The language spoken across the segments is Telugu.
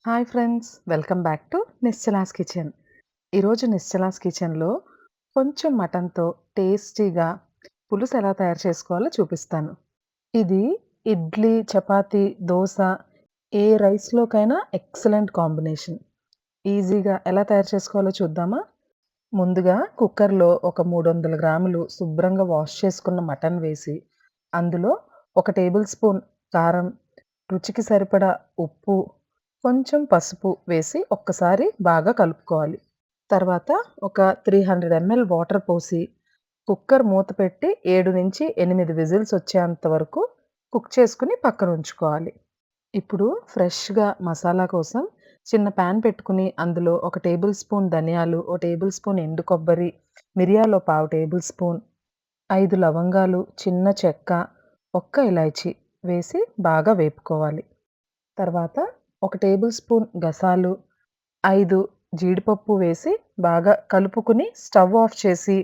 Hi friends! Welcome back to Nischala's kitchen. ఈరోజు నిశ్చలాస్ కిచెన్‌లో కొంచెం మటన్‌తో టేస్టీగా పులుసు ఎలా తయారు చేసుకోవాలో చూపిస్తాను. ఇది ఇడ్లీ, చపాతీ, దోస ఏ రైస్‌లోకైనా ఎక్సలెంట్ కాంబినేషన్. ఈజీగా ఎలా తయారు చేసుకోవాలో చూద్దామా? ముందుగా కుక్కర్‌లో ఒక 300 గ్రాములు శుభ్రంగా వాష్ చేసుకున్న మటన్ వేసి, అందులో ఒక టేబుల్ స్పూన్ కారం, రుచికి సరిపడా ఉప్పు, కొంచెం పసుపు వేసి ఒక్కసారి బాగా కలుపుకోవాలి. తర్వాత ఒక 300 ఎంఎల్ వాటర్ పోసి, కుక్కర్ మూత పెట్టి 7-8 విజిల్స్ వచ్చేంత వరకు కుక్ చేసుకొని పక్కనుంచుకోవాలి. ఇప్పుడు ఫ్రెష్‌గా మసాలా కోసం చిన్న పాన్ పెట్టుకుని, అందులో ఒక టేబుల్ స్పూన్ ధనియాలు, ఓ టేబుల్ స్పూన్ ఎండు కొబ్బరి, మిరియాలు పావు టేబుల్ స్పూన్, 5 లవంగాలు, చిన్న చెక్క, ఒక్క ఇలాచీ వేసి బాగా వేపుకోవాలి. తర్వాత ఒక టేబుల్ స్పూన్ గసాలు, 5 జీడిపప్పు వేసి బాగా కలుపుకుని స్టవ్ ఆఫ్ చేసి,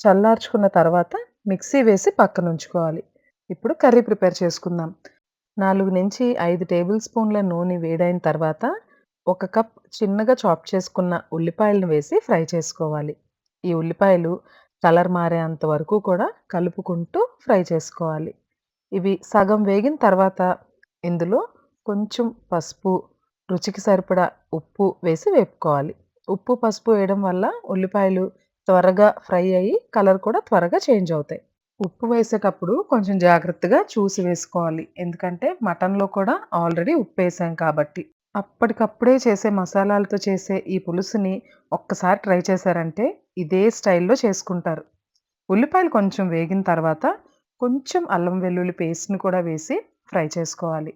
చల్లార్చుకున్న తర్వాత మిక్సీ వేసి పక్కనుంచుకోవాలి. ఇప్పుడు కర్రీ ప్రిపేర్ చేసుకుందాం. 4-5 టేబుల్ స్పూన్ల నూనె వేడైన తర్వాత, ఒక కప్ చిన్నగా చాప్ చేసుకున్న ఉల్లిపాయలను వేసి ఫ్రై చేసుకోవాలి. ఈ ఉల్లిపాయలు కలర్ మారేంత వరకు కూడా కలుపుకుంటూ ఫ్రై చేసుకోవాలి. ఇవి సగం వేగిన తర్వాత ఇందులో కొంచెం పసుపు, రుచికి సరిపడా ఉప్పు వేసి వేపుకోవాలి. ఉప్పు, పసుపు వేయడం వల్ల ఉల్లిపాయలు త్వరగా ఫ్రై అయ్యి కలర్ కూడా త్వరగా చేంజ్ అవుతాయి. ఉప్పు వేసేటప్పుడు కొంచెం జాగ్రత్తగా చూసి వేసుకోవాలి. ఎందుకంటే మటన్‌లో కూడా ఆల్రెడీ ఉప్పేసాం కాబట్టి. అప్పటికప్పుడే చేసే మసాలాలతో చేసే ఈ పులుసుని ఒక్కసారి ట్రై చేశారంటే ఇదే స్టైల్‌లో చేసుకుంటారు. ఉల్లిపాయలు కొంచెం వేగిన తర్వాత కొంచెం అల్లం వెల్లుల్లి పేస్ట్‌ని కూడా వేసి ఫ్రై చేసుకోవాలి.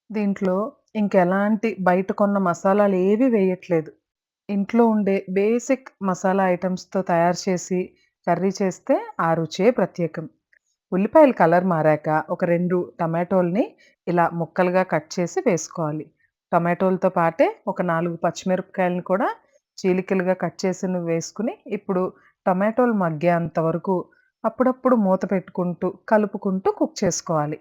దీంట్లో ఇంకెలాంటి బయట కొన్న మసాలాలేవి వేయట్లేదు. ఇంట్లో ఉండే బేసిక్ మసాలా ఐటెమ్స్‌తో తయారు చేసి కర్రీ చేస్తే ఆ రుచే ప్రత్యేకం. ఉల్లిపాయలు కలర్ మారాక ఒక 2 టమాటోల్ని ఇలా ముక్కలుగా కట్ చేసి వేసుకోవాలి. టమాటోలతో పాటే ఒక 4 పచ్చిమిరపకాయలను కూడా చీలికలుగా కట్ చేసినవి వేసుకొని, ఇప్పుడు టమాటోలు మగ్గేంత వరకు అప్పుడప్పుడు మూత పెట్టుకుంటూ, కలుపుకుంటూ కుక్ చేసుకోవాలి.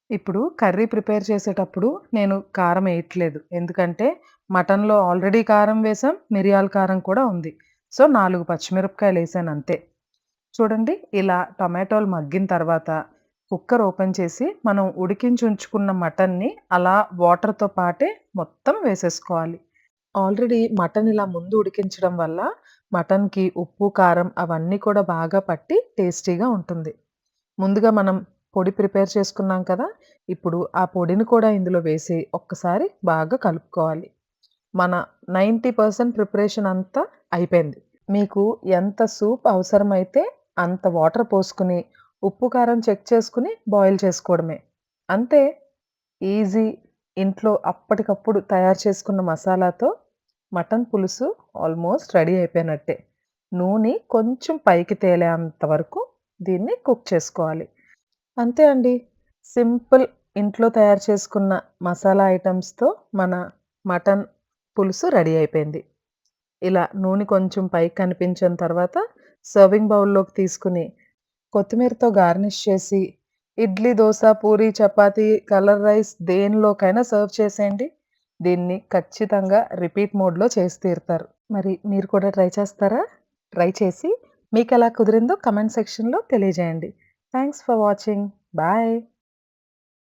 ఇప్పుడు కర్రీ ప్రిపేర్ చేసేటప్పుడు నేను కారం ఎయట్లేదు. ఎందుకంటే మటన్‌లో ఆల్రెడీ కారం వేసాం, మిరియాల కారం కూడా ఉంది. సో, 4 పచ్చిమిరపకాయలేసానంతే. చూడండి ఇలా టమాటోలు మగ్గిన తర్వాత కుక్కర్ ఓపెన్ చేసి మనం ఉడికించి ఉంచుకున్న మటన్‌ని అలా వాటర్‌తో పాటే మొత్తం వేసేసుకోవాలి. ఆల్రెడీ మటన్ ఇలా ముందు ఉడికించడం వల్ల మటన్‌కి ఉప్పు, కారం అవన్నీ కూడా బాగా పట్టి టేస్టీగా ఉంటుంది. ముందుగా మనం పొడి ప్రిపేర్ చేసుకున్నాం కదా! ఇప్పుడు ఆ పొడిని కూడా ఇందులో వేసి ఒక్కసారి బాగా కలుపుకోవాలి. మన 90% ప్రిపరేషన్ అంతా అయిపోయింది. మీకు ఎంత సూప్ అవసరమైతే అంత వాటర్ పోసుకొని, ఉప్పు, కారం చెక్ చేసుకొని బాయిల్ చేసుకోవడమే. అంతే. ఈజీ. ఇంట్లో అప్పటికప్పుడు తయారు చేసుకున్న మసాలాతో మటన్ పులుసు ఆల్మోస్ట్ రెడీ అయిపోయినట్టే. నూనె కొంచెం పైకి తేలేంత వరకు దీన్ని కుక్ చేసుకోవాలి. అంతే అండి. సింపుల్ ఇంట్లో తయారు చేసుకున్న మసాలా ఐటెమ్స్‌తో మన మటన్ పులుసు రెడీ అయిపోయింది. ఇలా నూనె కొంచెం పైకి కనిపించిన తర్వాత సర్వింగ్ బౌల్‌లోకి తీసుకొని కొత్తిమీరతో గార్నిష్ చేసి ఇడ్లీ, దోస, పూరి, చపాతీ, కలర్ రైస్ దేనిలోకైనా సర్వ్ చేసేయండి. దీన్ని ఖచ్చితంగా రిపీట్ మోడ్‌లో చేసి తీరుతారు. మరి మీరు కూడా ట్రై చేస్తారా? ట్రై చేసి మీకెలా కుదిరిందో కామెంట్ సెక్షన్‌లో తెలియజేయండి. Thanks for watching. బాయ్.